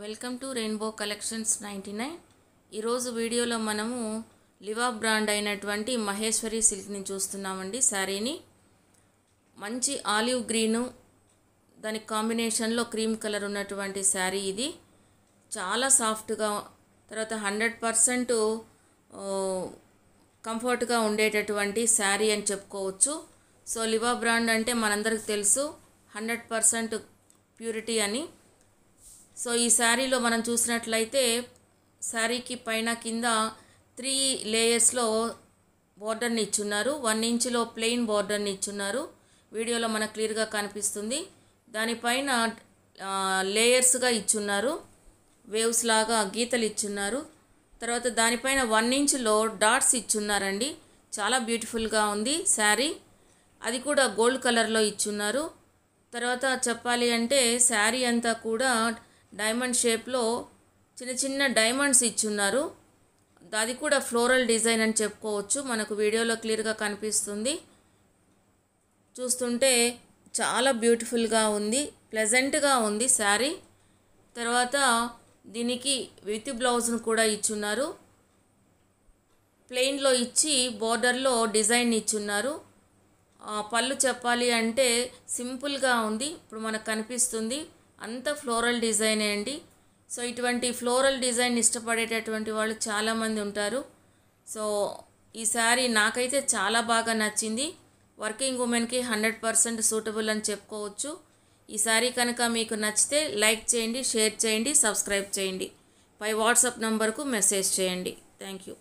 Welcome to rainbow collections 99. ఈరోజు వీడియోలో మనము లివా బ్రాండ్ అయినటువంటి మహేశ్వరి సిల్క్ని చూస్తున్నామండి. శారీని మంచి ఆలివ్ గ్రీను దానికి కాంబినేషన్లో క్రీమ్ కలర్ ఉన్నటువంటి శారీ ఇది. చాలా సాఫ్ట్గా, తర్వాత 100% కంఫర్ట్గా ఉండేటటువంటి శారీ అని చెప్పుకోవచ్చు. సో లివా బ్రాండ్ అంటే మనందరికి తెలుసు 100% ప్యూరిటీ అని. సో ఈ శారీలో మనం చూసినట్లయితే శారీకి పైన కింద 3 లేయర్స్లో బోర్డర్ని ఇచ్చున్నారు. 1 ఇంచ్లో ప్లెయిన్ బోర్డర్ని ఇచ్చున్నారు. వీడియోలో మనకు క్లియర్గా కనిపిస్తుంది. దానిపైన లేయర్స్గా ఇచ్చున్నారు, వేవ్స్ లాగా గీతలు ఇచ్చున్నారు. తర్వాత దానిపైన 1 ఇంచ్లో డాట్స్ ఇచ్చున్నారండి. చాలా బ్యూటిఫుల్గా ఉంది శారీ. అది కూడా గోల్డ్ కలర్లో ఇచ్చున్నారు. తర్వాత చెప్పాలి అంటే శారీ అంతా కూడా డైమండ్ షేప్లో చిన్న చిన్న డైమండ్స్ ఇచ్చున్నారు. అది కూడా ఫ్లోరల్ డిజైన్ అని చెప్పుకోవచ్చు. మనకు వీడియోలో క్లియర్గా కనిపిస్తుంది. చూస్తుంటే చాలా బ్యూటిఫుల్గా ఉంది, ప్లెజెంట్గా ఉంది శారీ. తర్వాత దీనికి విత్ బ్లౌజ్ను కూడా ఇచ్చున్నారు. ప్లెయిన్లో ఇచ్చి బోర్డర్లో డిజైన్ ఇచ్చున్నారు. పళ్ళు చెప్పాలి అంటే సింపుల్గా ఉంది. ఇప్పుడు మనకు కనిపిస్తుంది అంత ఫ్లోరల్ డిజైనే అండి. సో ఇటువంటి ఫ్లోరల్ డిజైన్ ఇష్టపడేటటువంటి వాళ్ళు చాలామంది ఉంటారు. సో ఈ శారీ నాకైతే చాలా బాగా నచ్చింది. వర్కింగ్ ఉమెన్కి 100% సూటబుల్ అని చెప్పుకోవచ్చు. ఈ శారీ కనుక మీకు నచ్చితే లైక్ చేయండి, షేర్ చేయండి, సబ్స్క్రైబ్ చేయండి. పై వాట్సాప్ నంబర్కు మెసేజ్ చేయండి. Thank you.